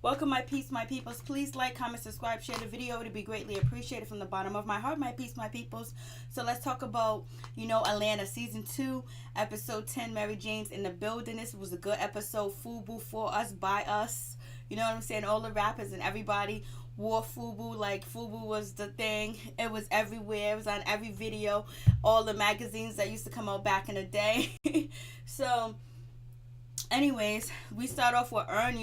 Welcome, my peeps, my peoples. Please like, comment, subscribe, share the video. It would be greatly appreciated from the bottom of my heart, my peeps, my peoples. So let's talk about, Atlanta Season 2, Episode 10, Mary Jane's in the building. This was a good episode. FUBU, for us, by us. You know what I'm saying? All the rappers and everybody wore FUBU. Like, FUBU was the thing. It was everywhere. It was on every video. All the magazines that used to come out back in the day. So anyways, we start off with Ern.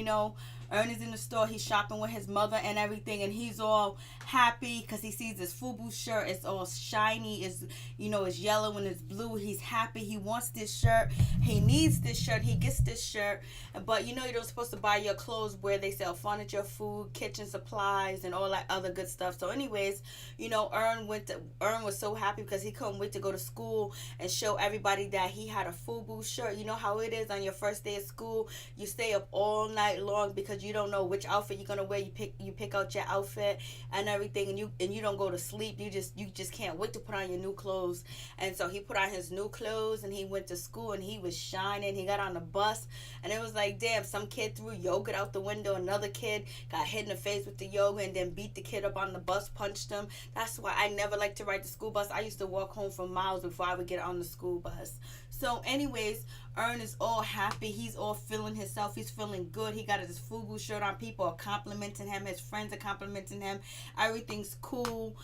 Ern is in the store. He's shopping with his mother and everything, and he's all happy because he sees this FUBU shirt. It's all shiny. It's yellow and it's blue. He's happy. He wants this shirt. He needs this shirt. He gets this shirt. But you're not supposed to buy your clothes where they sell furniture, food, kitchen supplies, and all that other good stuff. So anyways, Ern was so happy because he couldn't wait to go to school and show everybody that he had a FUBU shirt. You know how it is on your first day of school. You stay up all night long because you don't know which outfit you're gonna wear. You pick out your outfit and everything, and you don't go to sleep. You just can't wait to put on your new clothes. And so he put on his new clothes and he went to school and he was shining. He got on the bus and it was like, damn, some kid threw yogurt out the window. Another kid got hit in the face with the yogurt and then beat the kid up on the bus, punched him. That's why I never liked to ride the school bus. I used to walk home for miles before I would get on the school bus. So anyways, Ern is all happy. He's all feeling himself. He's feeling good. He got his FUBU shirt on. People are complimenting him. His friends are complimenting him. Everything's cool.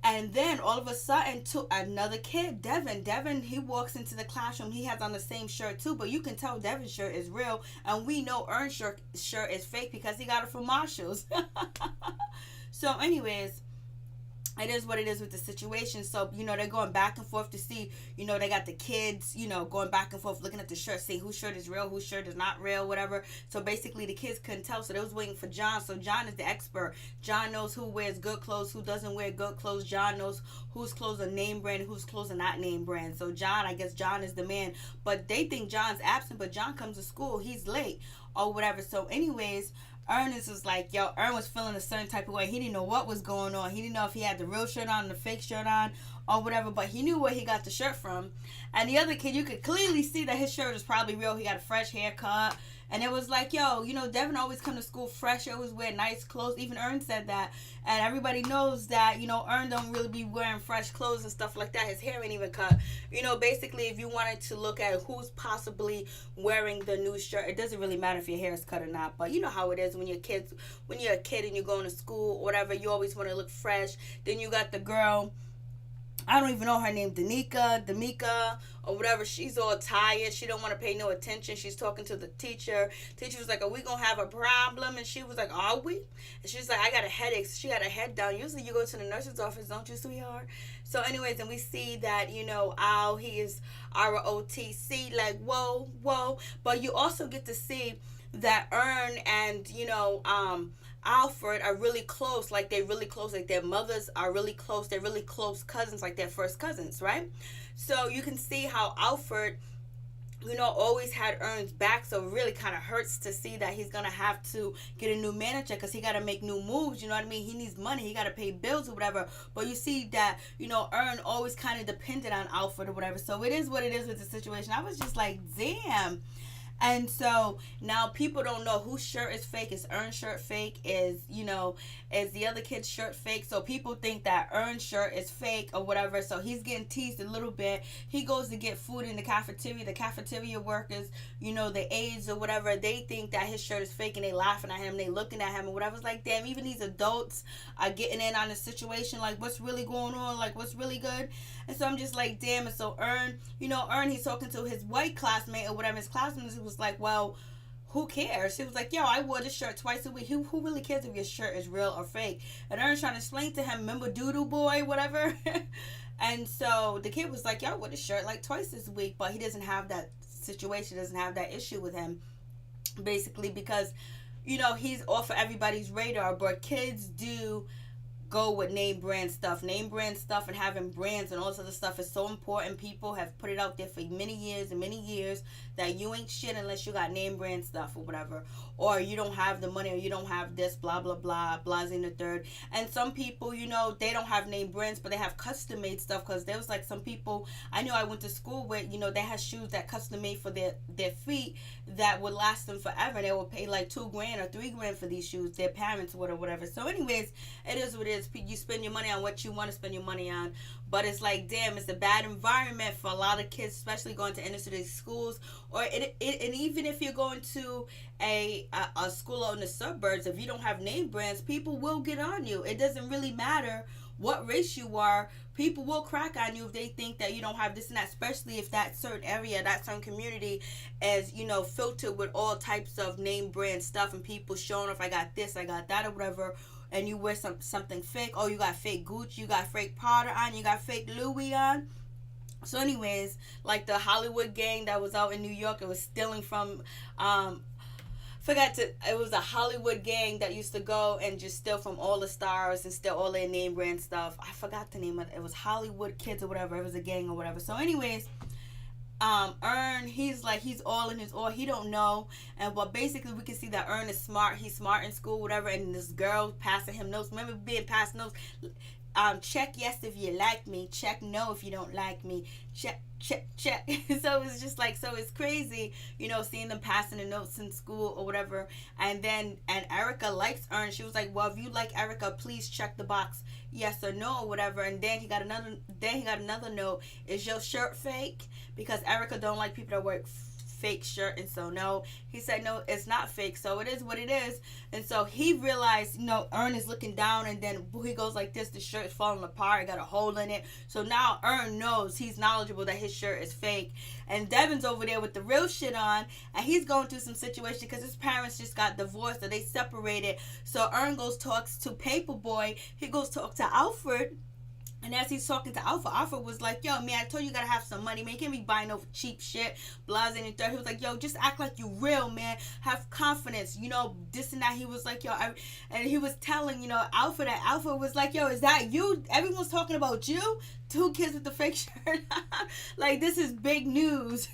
And then all of a sudden, another kid, Devin, he walks into the classroom. He has on the same shirt too, but you can tell Devin's shirt is real. And we know Ern's shirt is fake because he got it from Marshall's. So anyways, it is what it is with the situation. So, they're going back and forth to see, they got the kids, going back and forth looking at the shirt, see whose shirt is real, whose shirt is not real, whatever. So basically the kids couldn't tell. So they was waiting for John. So John is the expert. John knows who wears good clothes, who doesn't wear good clothes. John knows whose clothes are name brand, whose clothes are not name brand. So I guess John is the man. But they think John's absent, but John comes to school. He's late or whatever. So anyways, Ernest was like, Ern was feeling a certain type of way. He didn't know what was going on. He didn't know if he had the real shirt on, the fake shirt on, or whatever, but he knew where he got the shirt from. And the other kid, you could clearly see that his shirt is probably real. He got a fresh haircut. And it was like, Devin always come to school fresh, always wear nice clothes. Even Ern said that. And everybody knows that, Ern don't really be wearing fresh clothes and stuff like that. His hair ain't even cut. Basically, if you wanted to look at who's possibly wearing the new shirt, it doesn't really matter if your hair is cut or not. But you know how it is when you're a kid and you're going to school or whatever, you always want to look fresh. Then you got the girl, I don't even know her name, Damika, or whatever. She's all tired. She don't want to pay no attention. She's talking to the teacher. Teacher was like, are we going to have a problem? And she was like, are we? And she's like, I got a headache. So she got her head down. Usually you go to the nurse's office, don't you, sweetheart? So anyways, and we see that, Al, he is ROTC, like, whoa. But you also get to see that Ern and, Alfred are really close, like they're really close, like their mothers are really close, they're really close cousins, like they're first cousins, right? So you can see how Alfred, always had Ern's back, so it really kind of hurts to see that he's going to have to get a new manager because he got to make new moves, you know what I mean? He needs money, he got to pay bills or whatever, but you see that, Ern always kind of depended on Alfred or whatever, so it is what it is with the situation. I was just like, damn. And so now people don't know whose shirt is fake. Is Ern's shirt fake? Is the other kid's shirt fake? So people think that Ern's shirt is fake or whatever. So he's getting teased a little bit. He goes to get food in the cafeteria. The cafeteria workers, the aides or whatever, they think that his shirt is fake and they laughing at him. They looking at him or whatever. It's like, damn, even these adults are getting in on the situation. Like, what's really going on? Like, what's really good? And so I'm just like, damn. And so Ern, he's talking to his white classmate or whatever. His classmate was like, well, who cares? He was like, I wore this shirt twice a week. Who really cares if your shirt is real or fake? And Ern's trying to explain to him, remember Doodle Boy, whatever? And so the kid was like, I wore this shirt like twice this week, but he doesn't have that situation, doesn't have that issue with him, basically because, he's off of everybody's radar, but kids do go with name brand stuff. Name brand stuff and having brands and all this other stuff is so important. People have put it out there for many years and many years that you ain't shit unless you got name brand stuff or whatever, or you don't have the money, or you don't have this, blah blah blah, blahs in the third. And some people, you know, they don't have name brands, but they have custom made stuff. Because there was like some people I know I went to school with, you know, they had shoes that custom made for their feet that would last them forever, and they would pay like $2,000 or $3,000 for these shoes, their parents would, or whatever. So anyways, it is what it is. You spend your money on what you want to spend your money on. But it's like, damn, it's a bad environment for a lot of kids, especially going to inner city schools, or and even if you're going to a school out in the suburbs, if you don't have name brands, people will get on you. It doesn't really matter what race you are. People will crack on you if they think that you don't have this and that, especially if that certain area, that certain community is, you know, filtered with all types of name brand stuff, and people showing off, I got this, I got that, or whatever. And you wear something fake. Oh, you got fake Gucci, you got fake Prada on, you got fake Louis on. So anyways, like the Hollywood gang that was out in New York, it was stealing from, it was a Hollywood gang that used to go and just steal from all the stars and steal all their name brand stuff. I forgot the name of it. It was Hollywood Kids or whatever. It was a gang or whatever. So anyways, Ern, he's all in his oar. He don't know. But basically we can see that Ern is smart. He's smart in school, whatever. And this girl passing him notes. Remember being passed notes? Check yes if you like me. Check no if you don't like me. Check. So it's just like, so it's crazy, you know, seeing them passing the notes in school or whatever. And Erica likes Ern. She was like, well, if you like Erica, please check the box yes or no or whatever. And then he got another note. Is your shirt fake? Because Erica don't like people that wear fake shirt. And so no, he said no, it's not fake, so it is what it is. And so he realized, you know, Ern is looking down, and then he goes like this, the shirt's falling apart, it got a hole in it. So now Ern knows, he's knowledgeable that his shirt is fake. And Devin's over there with the real shit on, and he's going through some situation because his parents just got divorced, or they separated. So Ern talks to Paperboy. He goes talk to Alfred. And as he's talking to Alfred was like, yo, man, I told you, you gotta have some money, man. You can't be buying over cheap shit, blahs and third. He was like, yo, just act like you real, man. Have confidence, you know, this and that. He was like, yo, and he was telling, you know, Alfred was like, yo, is that you? Everyone's talking about you? 2 kids with the fake shirt. Like, this is big news.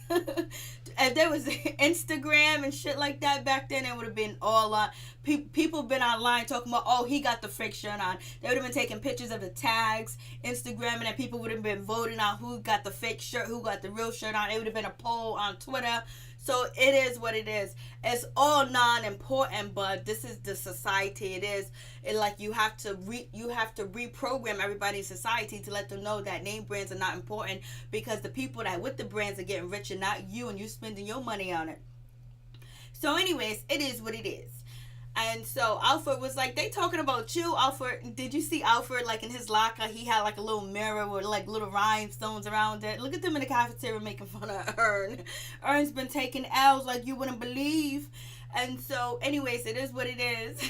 If there was Instagram and shit like that back then, it would have been all on. People been online talking about, oh, he got the fake shirt on. They would have been taking pictures of the tags, Instagram, and people would have been voting on who got the fake shirt, who got the real shirt on. It would have been a poll on Twitter. So it is what it is. It's all non-important, but this is the society it is. Like you have to reprogram everybody in society to let them know that name brands are not important, because the people that with the brands are getting richer, not you, and you spending your money on it. So anyways, it is what it is. And so Alfred was like, they talking about you, Alfred. Did you see Alfred, like, in his locker? He had, like, a little mirror with, like, little rhinestones around it. Look at them in the cafeteria making fun of Ern. Ern's been taking L's like you wouldn't believe. And so, anyways, it is what it is.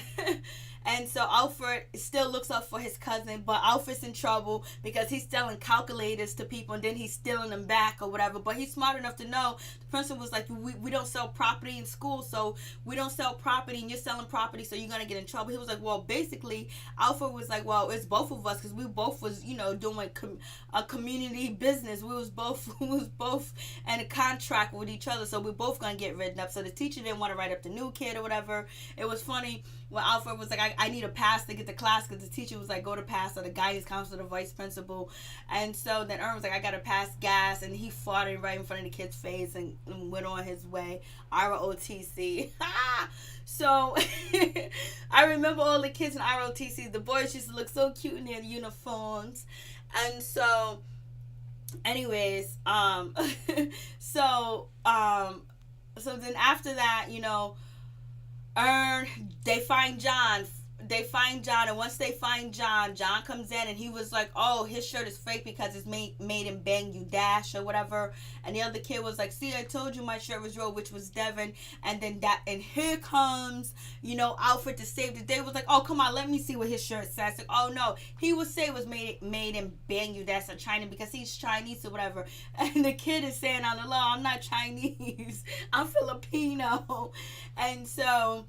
And so Alfred still looks up for his cousin, but Alfred's in trouble because he's selling calculators to people, and then he's stealing them back or whatever. But he's smart enough to know. The principal was like, we don't sell property in school, so we don't sell property, and you're selling property, so you're going to get in trouble. He was like, well, basically, Alfred was like, well, it's both of us, because we both was, you know, doing a community business. We was both in a contract with each other, so we're both going to get written up. So the teacher didn't want to write up the new kid or whatever. It was funny when Alfred was like, I need a pass to get to class, because the teacher was like, go to pass, or the guidance counselor, the vice principal. And so then Ern was like, I got to pass gas, and he farted right in front of the kid's face and went on his way. ROTC. So I remember all the kids in ROTC. The boys used to look so cute in their uniforms. And so anyways, so then after that, you know, they find John, and once they find John comes in, and he was like, oh, his shirt is fake because it's made in Bangladesh or whatever. And the other kid was like, see, I told you my shirt was real, which was Devin. And here comes, you know, Alfred to save the day. Was like, oh, come on, let me see what his shirt says. Like, oh no, he would say it was made in Bangladesh or China because he's Chinese or whatever. And the kid is saying on the law, I'm not Chinese, I'm Filipino. And so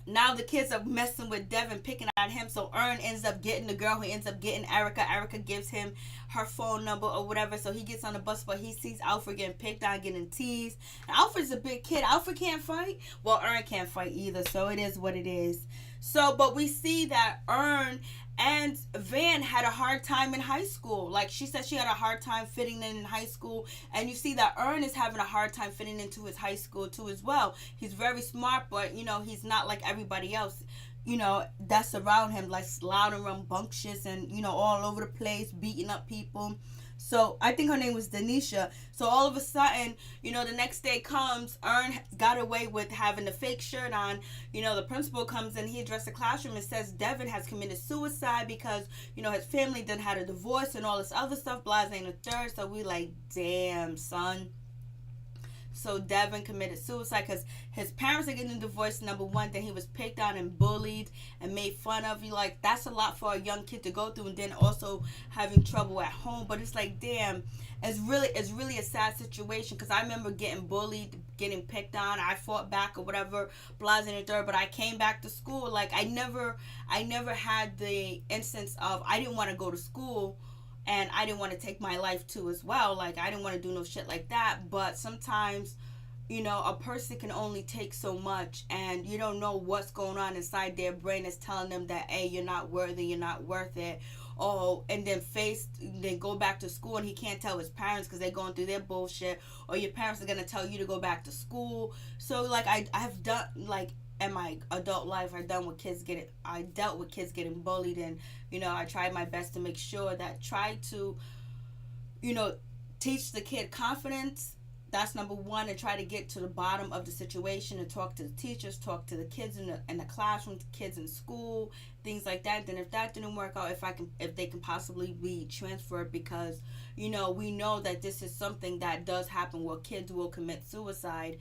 now the kids are messing with Devin, picking on him. So Ern ends up getting the girl who ends up getting Erica. Erica gives him her phone number or whatever. So he gets on the bus, but he sees Alfred getting picked on, getting teased. And Alfred's a big kid. Alfred can't fight. Well, Ern can't fight either. So it is what it is. So, but we see that Ern and Van had a hard time in high school. Like, she said she had a hard time fitting in high school. And you see that Ern is having a hard time fitting into his high school too as well. He's very smart, but, you know, he's not like everybody else, you know, that's around him. Like, loud and rambunctious and, you know, all over the place, beating up people. So I think her name was Denisha. So all of a sudden, you know, the next day comes, Ern got away with having the fake shirt on. You know, the principal comes in, he addressed the classroom and says Devin has committed suicide because, you know, his family done had a divorce and all this other stuff, blase and the third. So we like, damn, son. So Devin committed suicide because his parents are getting divorced, number one. Then he was picked on and bullied and made fun of. You like, that's a lot for a young kid to go through, and then also having trouble at home. But it's like, damn, it's really a sad situation because I remember getting bullied, getting picked on. I fought back or whatever, blase and the third. But I came back to school. Like, I never had the instance of I didn't want to go to school. And I didn't want to take my life too as well. Like, I didn't want to do no shit like that. But sometimes, you know, a person can only take so much. And you don't know what's going on inside their brain that's telling them that, hey, you're not worthy, you're not worth it. Oh, and then go back to school and he can't tell his parents because they're going through their bullshit. Or your parents are going to tell you to go back to school. So, like, I have done, like, in my adult life, I dealt with kids getting bullied, and, you know, I tried my best to make sure that try to, you know, teach the kid confidence. That's number one, and try to get to the bottom of the situation and talk to the teachers, talk to the kids in the classroom, kids in school, things like that. Then if that didn't work out, if they can possibly be transferred, because, you know, we know that this is something that does happen where kids will commit suicide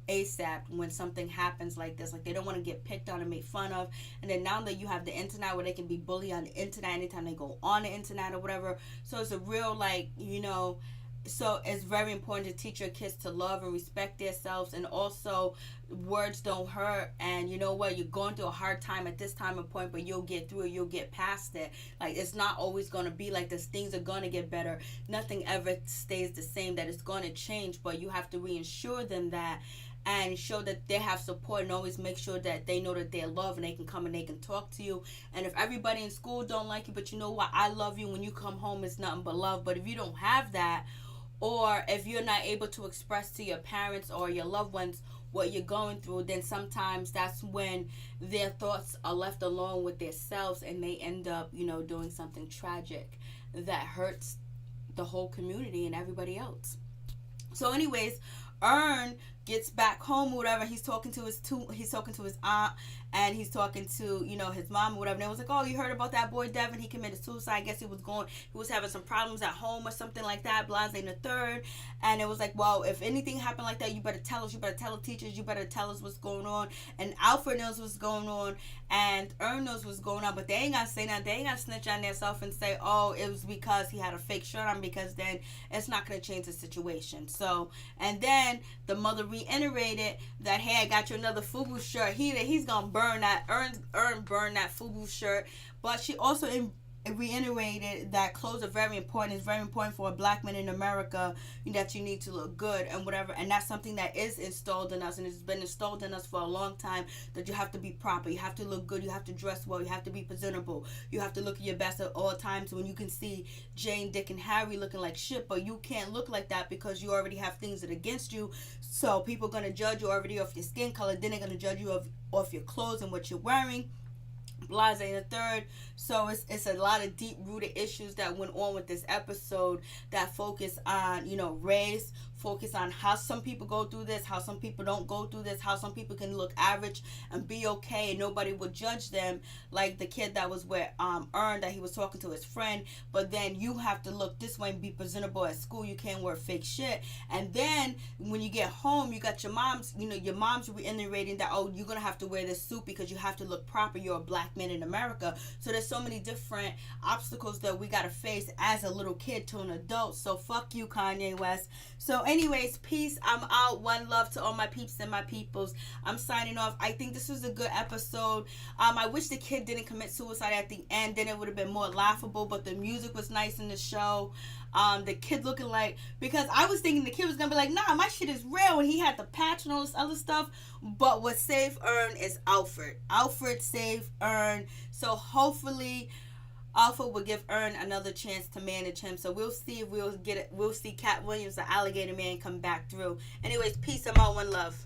ASAP when something happens like this. Like, they don't want to get picked on and made fun of. And then now that you have the internet where they can be bullied on the internet anytime they go on the internet or whatever. So it's a real, like, you know, so it's very important to teach your kids to love and respect themselves. And also, words don't hurt. And you know what? You're going through a hard time at this time and point, but you'll get through it. You'll get past it. Like, it's not always going to be like this. Things are going to get better. Nothing ever stays the same, that it's going to change. But you have to reassure them that, and show that they have support, and always make sure that they know that they're loved and they can come and they can talk to you. And if everybody in school don't like you, but you know what, I love you, when you come home it's nothing but love. But if you don't have that, or if you're not able to express to your parents or your loved ones what you're going through, then sometimes that's when their thoughts are left alone with themselves, and they end up, you know, doing something tragic that hurts the whole community and everybody else. So anyways, Ern gets back home or whatever. He's talking to his aunt, and he's talking to, you know, his mom or whatever. And it was like, oh, you heard about that boy Devin? He committed suicide. I guess he was having some problems at home or something like that, blase and the third. And it was like, well, if anything happened like that, you better tell us. You better tell the teachers. You better tell us what's going on. And Alfred knows what's going on, and Ern knows what's going on, but they ain't gonna say nothing. They ain't gonna snitch on themselves and say, oh, it was because he had a fake shirt on, because then it's not gonna change the situation. So, and then the mother reiterated that, hey, I got you another FUBU shirt. He's gonna burn that. Ern burn that FUBU shirt. But she also reiterated that clothes are very important. It's very important for a black man in America that you need to look good and whatever. And that's something that is installed in us, and it's been installed in us for a long time, that you have to be proper. You have to look good. You have to dress well. You have to be presentable. You have to look your best at all times. When you can see Jane, Dick, and Harry looking like shit, but you can't look like that because you already have things that are against you. So people are going to judge you already off your skin color. Then they're going to judge you off your clothes and what you're wearing. Blase and the third. So it's a lot of deep-rooted issues that went on with this episode that focus on, you know, race, focus on how some people go through this, how some people don't go through this, how some people can look average and be okay and nobody will judge them, like the kid that was with Ern, that he was talking to his friend. But then you have to look this way and be presentable at school. You can't wear fake shit. And then when you get home, you got your mom's reiterating that, oh, you're gonna have to wear this suit because you have to look proper. You're a black man in America. So there's so many different obstacles that we gotta face as a little kid to an adult. So fuck you, Kanye West. So anyways, peace. I'm out. One love to all my peeps and my peoples. I'm signing off. I think this was a good episode. I wish the kid didn't commit suicide at the end. Then it would have been more laughable. But the music was nice in the show. The kid looking like, because I was thinking the kid was gonna be like, nah, my shit is real, and he had the patch and all this other stuff. But what saved Ern is Alfred. Alfred saved Ern. So hopefully Alfred will give Ern another chance to manage him. So we'll see if we'll see Cat Williams, the alligator man, come back through. Anyways, peace. I'm out. One love.